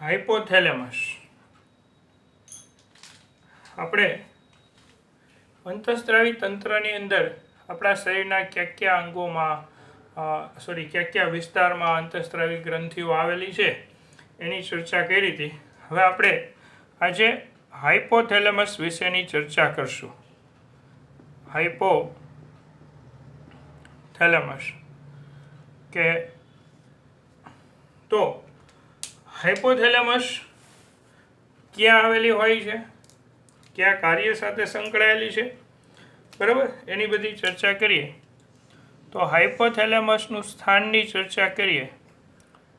Hypothalamus આપણે અંતઃસ્ત્રાવી તંત્રની અંદર આપણા શરીરના કયા અંગોમાં કયા વિસ્તારમાં અંતઃસ્ત્રાવી ગ્રંથિઓ આવેલી છે એની ચર્ચા કરી હતી. હવે આપણે આજે હાઇપોથેલેમસ વિશેની ચર્ચા કરશું. હાઇપોથેલેમસ કે તો હાઇપોથેલેમસ ક્યાં આવેલી હોય છે, કયા કાર્ય સાથે સંકળાયેલી છે, બરાબર, એની બધી ચર્ચા કરીએ. તો હાઇપોથેલેમસનું સ્થાનની ચર્ચા કરીએ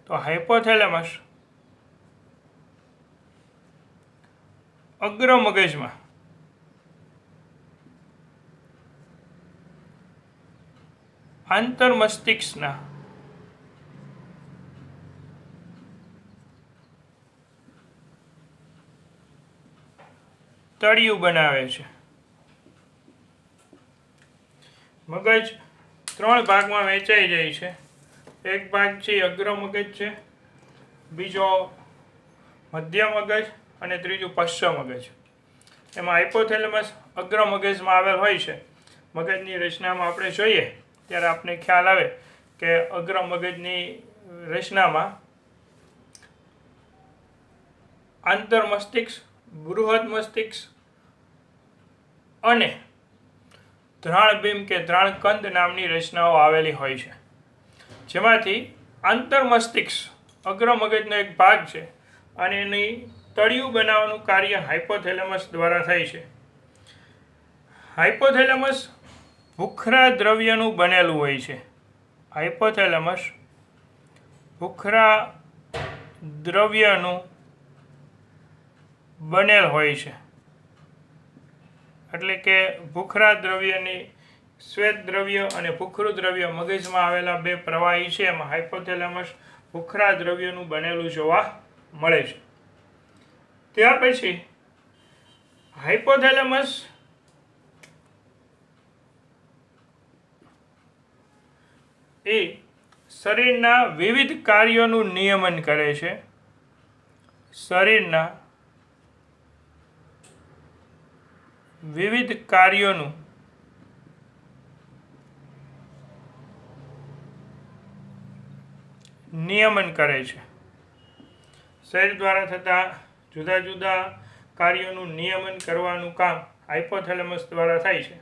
તો હાઇપોથેલેમસ અગ્ર મગજમાં આંતરમસ્તિષ્કના તળિયું બનાવે છે. મગજ 3 ભાગમાં વહેંચાઈ જાય છે. એક ભાગ છે અગ્ર મગજ છે, બીજો મધ્ય મગજ અને ત્રીજું પશ્ચ મગજ. એમાં હાઇપોથેલેમસ અગ્ર મગજમાં આવેલ હોય છે. મગજની રચનામાં આપણે જોઈએ ત્યારે આપણે ખ્યાલ આવે કે અગ્ર મગજની રચનામાં આંતરમસ્તિષ્ક, બૃહદ મસ્તિષ્ક અને ધ્રાણબીમ કે ધ્રાણકંદ નામની રચનાઓ આવેલી હોય છે. જેમાંથી આંતરમસ્તિષ્ક અગ્ર મગજનો એક ભાગ છે અને એની તળિયું બનાવવાનું કાર્ય હાઇપોથેલેમસ દ્વારા થાય છે. હાઇપોથેલેમસ ભૂખરા દ્રવ્યનું બનેલું હોય છે. હાઇપોથેલેમસ ભૂખરા દ્રવ્યનું બનેલ હોય છે. એટલે કે ભૂખરા દ્રવ્યની શ્વેત દ્રવ્ય અને ભૂખરું દ્રવ્ય મગજમાં આવેલા બે પ્રવાહી છે. એમાં હાઇપોથેલેમસ ભૂખરા દ્રવ્યનું બનેલું જોવા મળે છે. ત્યાર પછી હાઇપોથેલેમસ એ શરીરના વિવિધ કાર્યોનું નિયમન કરે છે. શરીરના વિવિધ કાર્યોનું નિયમન કરે છે. શરીર દ્વારા થતા જુદા જુદા કાર્યોનું નિયમન કરવાનું કામ હાઇપોથેલેમસ દ્વારા થાય છે.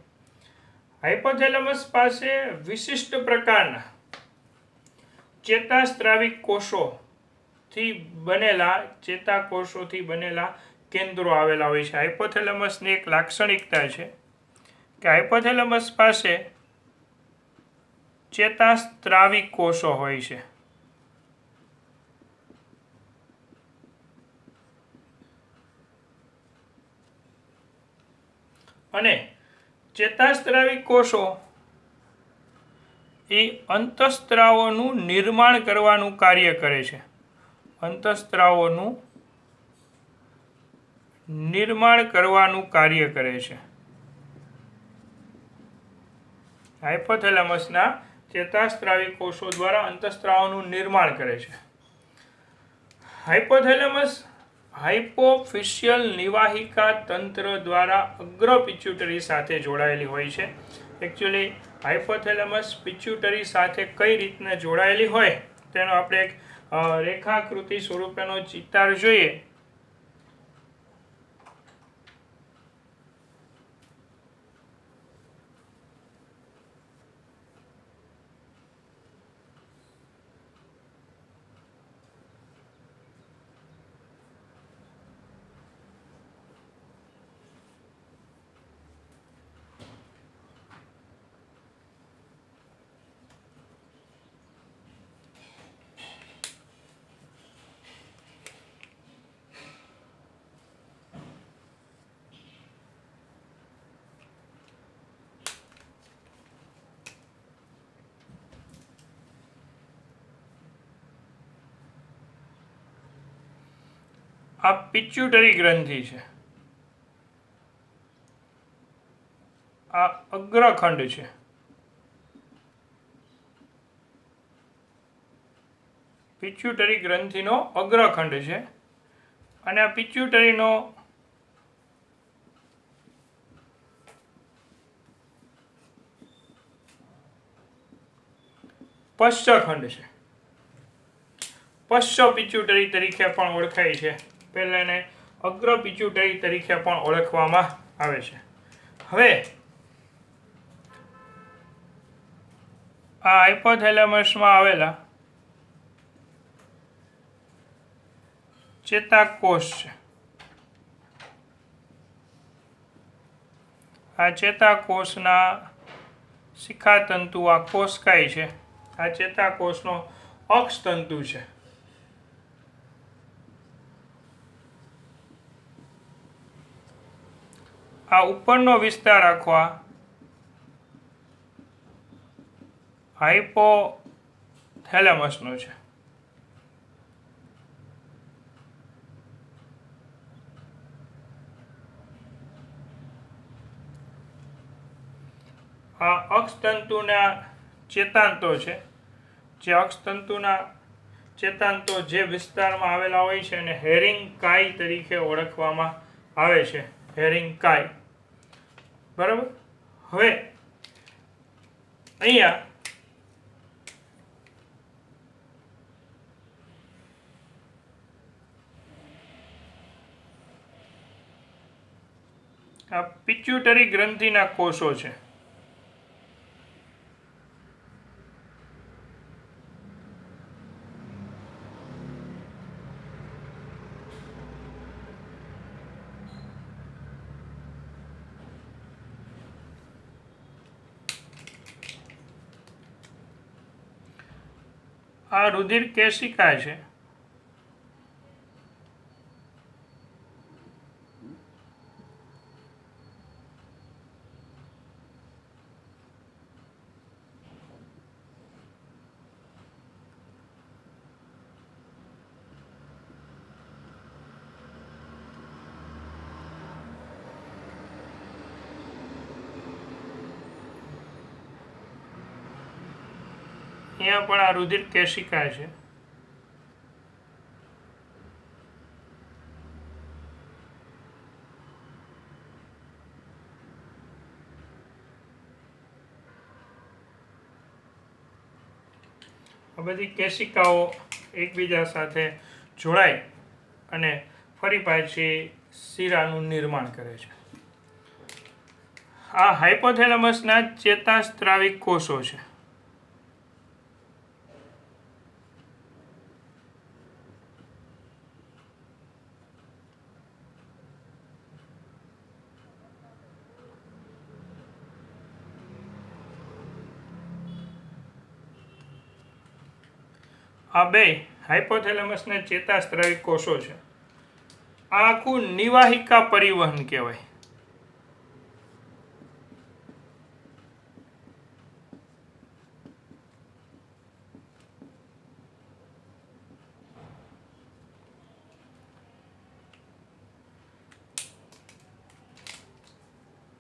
હાઇપોથેલેમસ પાસે વિશિષ્ટ પ્રકારના ચેતાસ્ત્રાવી ચેતાકોષોથી બનેલા કેન્દ્રો આવેલા હોય છે. હાઇપોથેલેમસની એક લાક્ષણિકતા છે કે હાઇપોથેલેમસ પાસે ચેતાસ્ત્રાવી કોષો હોય છે. અને ચેતાસ્ત્રાવી કોષો એ અંતઃસ્ત્રાવોનું નિર્માણ કરવાનું કાર્ય કરે છે. અંતઃસ્ત્રાવોનું નિર્માણ કરવાનું કાર્ય કરે છે. હાઇપોથેલેમસના ચેતાસ્ત્રાવી કોષો દ્વારા અંતઃસ્ત્રાવોનું નિર્માણ કરે છે. હાઇપોથેલેમસ હાઇપોફિશિયલ નિવાહિકા તંત્ર દ્વારા અગ્ર પિટ્યુટરી સાથે જોડાયેલી હોય છે. એકચ્યુઅલી હાઇપોથેલેમસ પિટ્યુટરી સાથે કઈ રીતના જોડાયેલી હોય તેનો આપણે એક રેખાકૃતિ સ્વરૂપેનો ચિતાર જોઈએ. આ પિટ્યુટરી ગ્રંથિ છે, આ અગ્રખંડ છે. પિટ્યુટરી ગ્રંથિનો અગ્રખંડ છે અને આ પિટ્યુટરીનો પશ્ચખંડ છે. પશ્ચ પિટ્યુટરી તરીકે પણ ઓળખાય છે. પહેલા એને અગ્ર પિટ્યુટરી તરીકે પણ ઓળખવામાં આવે છે. હવે આ હાઇપોથેલેમસમાં આવેલા ચેતાકોષ છે. આ ચેતાકોષના શિખાતંતુ આ કોષકાય છે. આ ચેતાકોષનો અક્ષતંતુ છે. આ ઉપરનો વિસ્તાર રાખવા હાઇપોથેલેમસનો છે. આ અક્ષતંતુના ચેતાંતો છે. જે અક્ષતંતુના ચેતાંતો જે વિસ્તારમાં આવેલા હોય છે એને હેરિંગ કાય તરીકે ઓળખવામાં આવે છે. હેરિંગ કાય. બરાબર. હવે અહીંયા આ પિટ્યુટરી ગ્રંથિના કોષો છે. આ રુધિર કેશિકા છે. અહીંયા પણ આ રુધિર કેશિકા છે. આ બધી કેશિકાઓ એકબીજા સાથે જોડાય અને ફરી પાછી શીરાનું નિર્માણ કરે છે. આ હાઇપોથેલેમસના ચેતાસ્ત્રાવિક કોષો છે. આ બે હાઇપોથેલેમસના ચેતાસ્ત્રાવિક કોષો છે. આ આખું નિવાહિકા પરિવહન કહેવાય.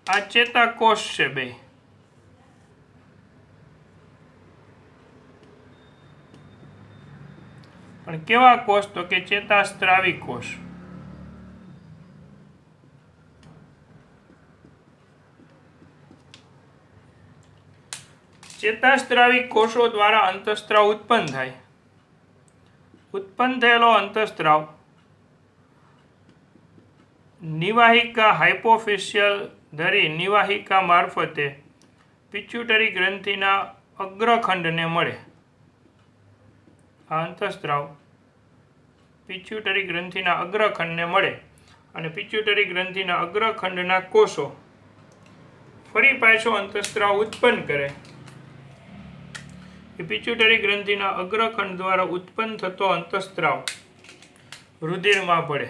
આ ચેતાકોષ છે બે. પણ કેવા કોષ? તો કે ચેતાસ્ત્રાવી કોષ. ચેતાસ્ત્રાવી કોષો દ્વારા અંતઃસ્ત્રાવ ઉત્પન્ન થાય. ઉત્પન્ન થયેલો અંતઃસ્ત્રાવ નિવાહિકા હાઇપોફિશિયલ ધરી નિવાહિકા મારફતે પિટ્યુટરી ગ્રંથિના અગ્રખંડને મળે. આ અંતઃસ્ત્રાવ પિટ્યુટરી ગ્રંથિના અગ્રખંડને મળે અને પિટ્યુટરી ગ્રંથિના અગ્રખંડના કોષો ફરી પાછો અંતઃસ્ત્રાવ ઉત્પન્ન કરે. એ પિટ્યુટરી ગ્રંથિના અગ્રખંડ દ્વારા ઉત્પન્ન થતો અંતઃસ્ત્રાવ રુધિરમાં ભળે.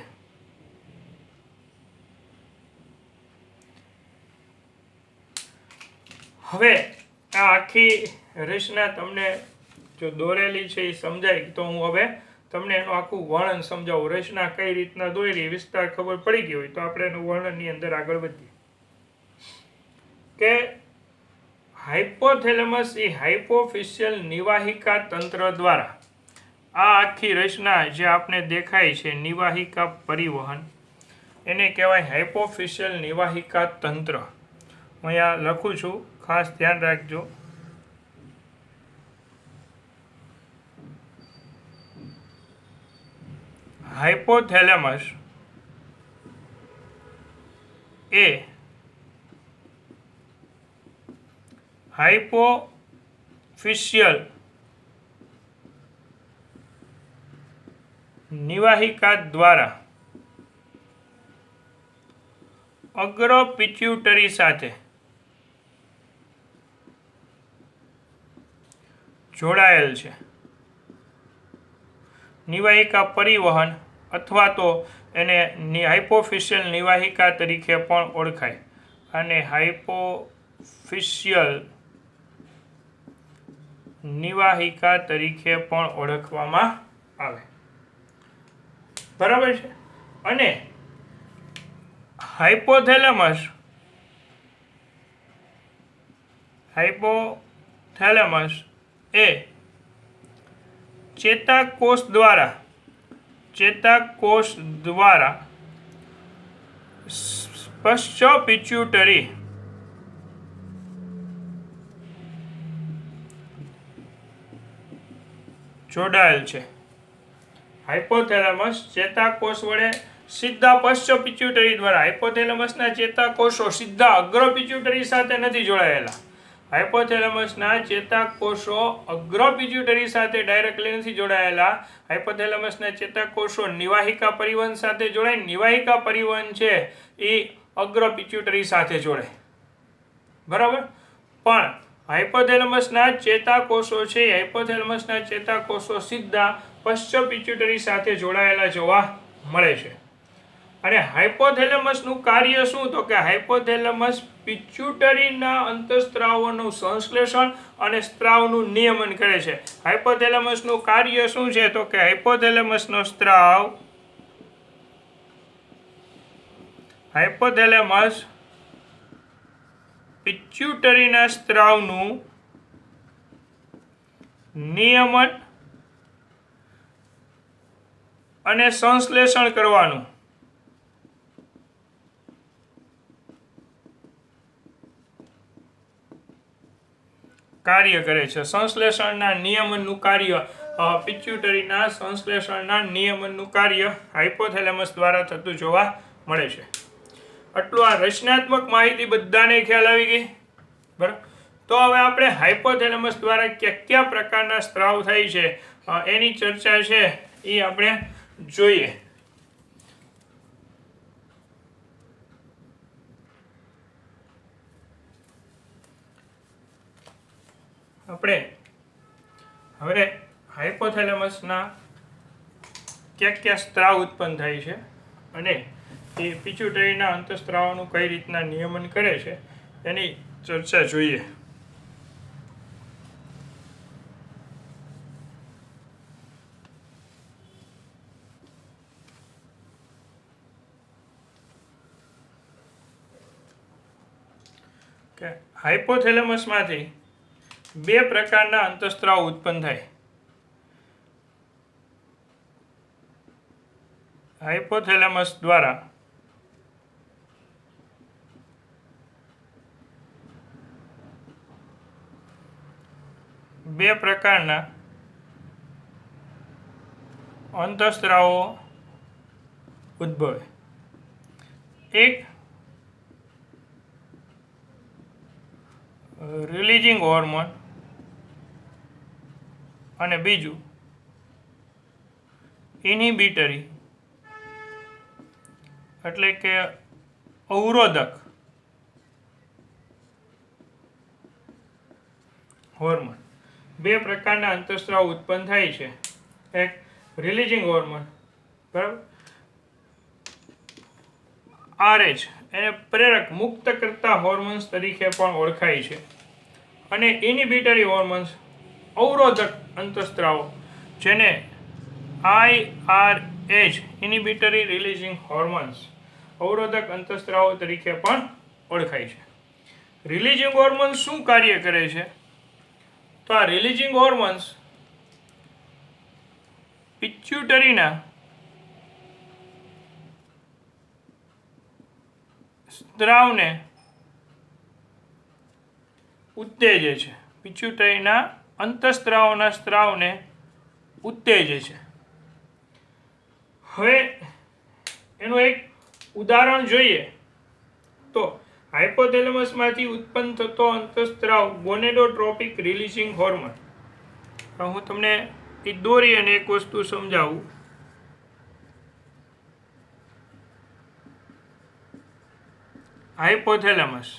હવે આ આખી રચના તમને જો દોરેલી છે એ સમજાય તો હું હવે તમને એનું આખું વર્ણન સમજાવું. રચના કઈ રીતના દોરી વિસ્તાર ખબર પડી ગઈ હોય તો આપણે એનું વર્ણનની અંદર આગળ વધીએ. કે હાઇપોથેલેમસ એ હાઇપોફિશિયલ નિવાહિકા તંત્ર દ્વારા આ આખી રચના જે આપને દેખાય છે નિવાહિકા પરિવહન, એને કહેવાય હાઇપોફિશિયલ નિવાહિકા તંત્ર. હું અહીંયા લખું છું, ખાસ ધ્યાન રાખજો. હાઇપોથેલેમસ એ હાઇપોફિશિયલ નિવાહિકા દ્વારા અગ્ર પિટ્યુટરી સાથે જોડાયેલ છે. નિવાહિકા પરિવહન અથવા તો એને હાઇપોફિશિયલ નિવાહિકા તરીકે પણ ઓળખાય. અને હાઇપોફિશિયલ નિવાહિકા તરીકે પણ ઓળખવામાં આવે. બરાબર છે. અને હાઇપોથેલેમસ એ ચેતાકોષ દ્વારા પશ્ચ પિટ્યુટરી જોડાયેલ છે. હાઇપોથેલેમસ ચેતાકોષ વડે સીધા પશ્ચ પિટ્યુટરી દ્વારા, હાઇપોથેલેમસના ચેતાકોષો સીધા અગ્ર પિટ્યુટરી સાથે નથી જોડાયેલા. હાઇપોથેલેમસના ચેતાકોષો અગ્ર પિટ્યુટરી સાથે ડાયરેક્ટલી નથી જોડાયેલા. હાઇપોથેલેમસના ચેતાકોષો નિવાહિકા પરિવહન સાથે જોડાય. નિવાહિકા પરિવહન છે એ અગ્ર પિટ્યુટરી સાથે જોડે. બરાબર. પણ હાઇપોથેલેમસના ચેતાકોષો છે, હાઇપોથેલેમસના ચેતાકોષો સીધા પશ્ચ પિટ્યુટરી સાથે જોડાયેલા જોવા મળે છે. અને હાઇપોથેલેમસનું કાર્ય શું? તો કે હાઇપોથેલેમસ પિટ્યુટરીના અંતઃસ્ત્રાવોનું સંશ્લેષણ અને સ્ત્રાવનું નિયમન કરે છે. હાઇપોથેલેમસનું કાર્ય શું છે? તો કે હાઇપોથેલેમસ પિટ્યુટરીના સ્ત્રાવનું નિયમન અને સંશ્લેષણ કરવાનું કાર્ય કરે છે. સંશ્લેષણના નિયમનનું કાર્ય, પિટ્યુટરીના સંશ્લેષણના નિયમનનું કાર્ય હાઇપોથેલેમસ દ્વારા થતું જોવા મળે છે. આટલું આ રચનાત્મક માહિતી બધાને ખ્યાલ આવી ગઈ. બરાબર. તો હવે આપણે હાઇપોથેલેમસ દ્વારા કયા પ્રકારના સ્ત્રાવ થાય છે એની ચર્ચા છે એ આપણે જોઈએ. આપણે હવે હાઇપોથેલેમસના કયા સ્ત્રાવ ઉત્પન્ન થાય છે અને એ પિટ્યુટરીના અંતઃસ્ત્રાવોનું કઈ રીતના નિયમન કરે છે એની ચર્ચા જોઈએ. હાઇપોથેલેમસમાંથી બે પ્રકારના અંતઃસ્ત્રાવ ઉત્પન્ન થાય. હાઇપોથેલેમસ દ્વારા બે પ્રકારના અંતઃસ્ત્રાવો ઉદ્ભવે. એક રિલીઝિંગ હોર્મોન અને બીજું ઇન્હિબિટરી એટલે કે અવરોધક હોર્મોન. બે પ્રકારના અંતઃસ્ત્રાવ ઉત્પન્ન થાય છે. એક રિલીઝિંગ હોર્મોન, બરાબર, RH, એને પ્રેરક મુક્ત કરતા હોર્મોન્સ તરીકે પણ ઓળખાય છે. અને ઇન્હિબિટરી હોર્મોન્સ અવરોધક અંતઃસ્ત્રાવો જેને IRH, ઇન્હિબિટરી રિલીઝિંગ હોર્મોન્સ, અવરોધક અંતઃસ્ત્રાવો તરીકે પણ ઓળખાય છે. રિલીઝિંગ હોર્મોન્સ શું કાર્ય કરે છે? તો આ રિલીઝિંગ હોર્મોન્સ પિટ્યુટરીના સ્ત્રાવને ઉત્તેજે છે. પિટ્યુટરીના અંતઃસ્ત્રાવોના સ્ત્રાવને ઉત્તેજે છે. હવે એનું એક ઉદાહરણ જોઈએ તો હાઇપોથેલેમસમાંથી ઉત્પન્ન થતો અંતઃસ્ત્રાવ ગોનેડોટ્રોપિક રિલીઝિંગ હોર્મોન. હું તમને એ દોરી અને એક વસ્તુ સમજાવું. હાઇપોથેલેમસ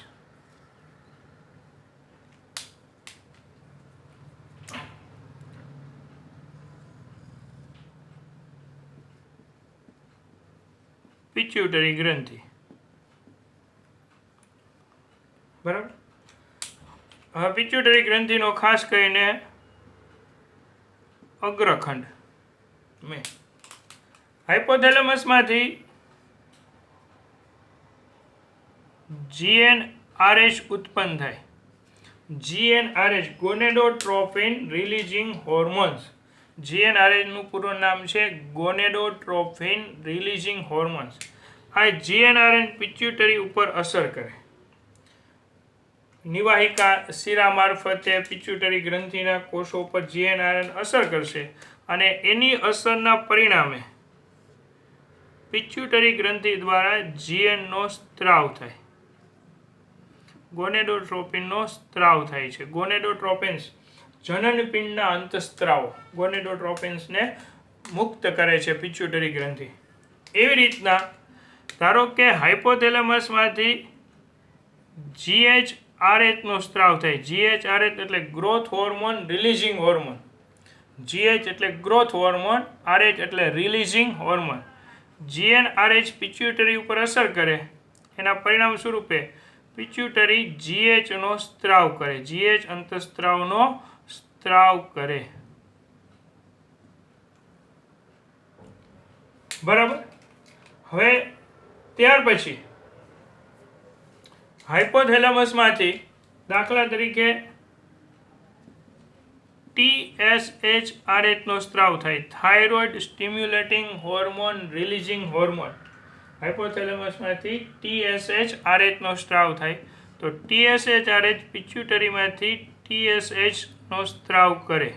પિટ્યુટરી ગ્રંથિ, બરાબર. હવે પિટ્યુટરી ગ્રંથિનો ખાસ કરીને અગ્રખંડ હાઇપોથેલેમસમાંથી GnRH ઉત્પન્ન થાય. GnRH gonadotropin releasing hormones. GnRH નું પૂરું નામ છે ગોનેડોટ્રોપિન રિલીઝિંગ હોર્મોન્સ. આ GnRH પિટ્યુટરી ઉપર અસર કરે. નિવાહિકા શિરા મારફતે પિટ્યુટરી ગ્રંથિના કોષો પર GnRH અસર કરશે અને એની અસરના પરિણામે પિટ્યુટરી ગ્રંથિ દ્વારા Gnનો સ્ત્રાવ થાય. ગોનેડોટ્રોપિનનો સ્ત્રાવ થાય છે. ગોનેડોટ્રોપિન્સ જનનપિંડના અંતઃસ્ત્રાવો ગોનેડોટ્રોપિન્સને મુક્ત કરે છે પિટ્યુટરી ગ્રંથિ. એવી રીતના ધારો કે હાઇપોથેલેમસમાંથી GHRH નો સ્ત્રાવ થાય. GHRH એટલે growth hormone releasing hormone. GH એટલે ગ્રોથ હોર્મોન, RH એટલે રિલીઝિંગ હોર્મોન. GnRH પિટ્યુટરી ઉપર અસર કરે એના પરિણામ સ્વરૂપે પિટ્યુટરી GH નો સ્ત્રાવ કરે. GH અંતઃસ્ત્રાવનો સ્ત્રાવ કરે. બરાબર. હવે ત્યાર પછી હાઇપોથેલેમસમાંથી દાખલા તરીકે TSHRH નો સ્ત્રાવ થાય. Thyroid stimulating hormone releasing hormone. હાઇપોથેલેમસમાંથી TSHRH નો સ્ત્રાવ થાય તો TSHRH પિટ્યુટરીમાંથી TSH નો સ્ત્રાવ કરે.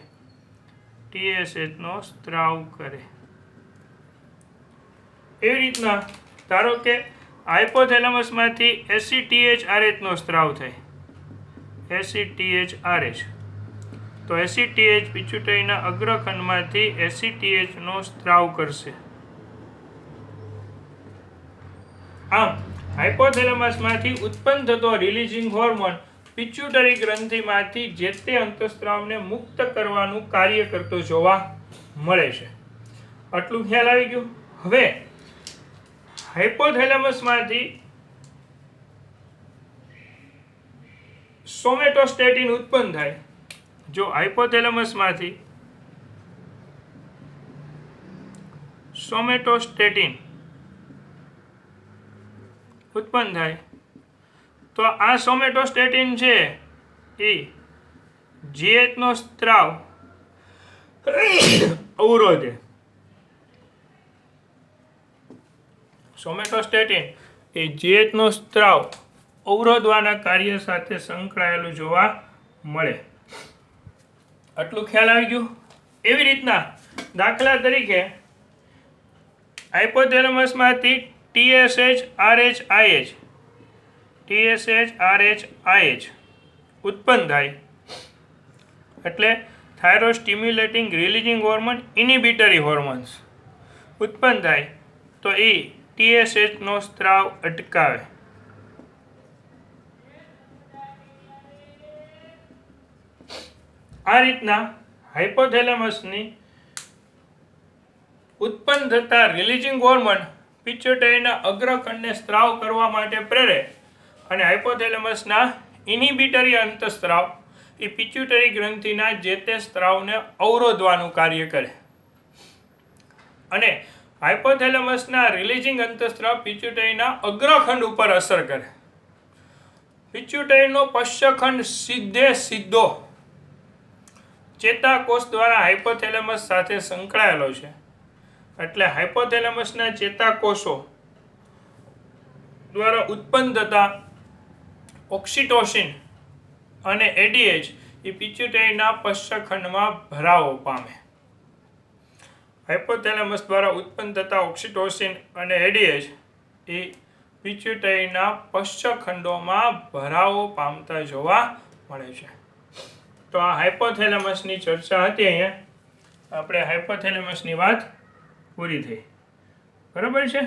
TSH નો સ્ત્રાવ કરે. એવી રીતના ધારો કે હાઇપોથેલેમસમાંથી ACTHRH નો સ્ત્રાવ થાય. ACTHRH તો ACTH પિટ્યુટરીના અગ્રખંડમાંથી ACTH નો સ્ત્રાવ કરશે. આમ હાઇપોથેલેમસમાંથી ઉત્પન્ન થતો રિલીઝિંગ હોર્મોન પિટ્યુટરી ગ્રંથિમાંથી જે તે અંતઃસ્ત્રાવને મુક્ત કરવાનું કાર્ય કરતો જોવા મળે છે. આટલું ખ્યાલ આવી ગયું. હવે હાઇપોથેલેમસમાંથી સોમેટોસ્ટેટિન ઉત્પન્ન થાય. જો હાઇપોથેલેમસમાંથી સોમેટોસ્ટેટિન ઉત્પન્ન થાય તો આ સોમેટોસ્ટેટિન છે એ GH નો સ્ત્રાવ અવરોધે. સોમેટોસ્ટેટિન એ GH નો સ્ત્રાવ અવરોધવાના કાર્ય સાથે સંકળાયેલું જોવા મળે. આટલું ખ્યાલ આવી ગયું. એવી રીતના દાખલા તરીકે હાઇપોથેલેમસમાંથી TSHRH ઉત્પન્ન થાય એટલે thyroid stimulating releasing hormone inhibitory hormones ઉત્પન્ન થાય તો એ TSH નો સ્ત્રાવ અટકાવે. આ રીતના હાઇપોથેલેમસની ઉત્પન્ન થતા રિલીઝિંગ હોર્મોન પિટ્યુટરીના અગ્રખંડને સ્ત્રાવ કરવા માટે પ્રેરે અને હાઇપોથેલેમસના ઇનિબિટરી અંતઃસ્ત્રાવ એ પિટ્યુટરી ગ્રંથિના જે તે સ્ત્રાવને અવરોધવાનું કાર્ય કરે અને હાઇપોથેલેમસના રિલીઝિંગ અંતઃસ્ત્રાવ પિટ્યુટરીના અગ્રખંડ ઉપર અસર કરે. પિટ્યુટરીનો પશ્ચખંડ સીધો ચેતાકોષ દ્વારા હાઇપોથેલેમસ સાથે સંકળાયેલો છે. એટલે હાઇપોથેલેમસના ચેતાકોષો દ્વારા ઉત્પન્ન થતા ઓક્સિટોસિન અને એડીએચ એ પિટ્યુટરીના પશ્ચખંડમાં ભરાવો પામે. હાઇપોથેલેમસ દ્વારા ઉત્પન્ન થતા ઓક્સિટોસિન અને એડીએચ એ પિટ્યુટરીના પશ્ચખંડોમાં ભરાવો પામતા જોવા મળે છે. તો આ હાઇપોથેલેમસની ચર્ચા હતી. અહીંયા આપણે હાઇપોથેલેમસની વાત પૂરી થઈ. બરાબર છે.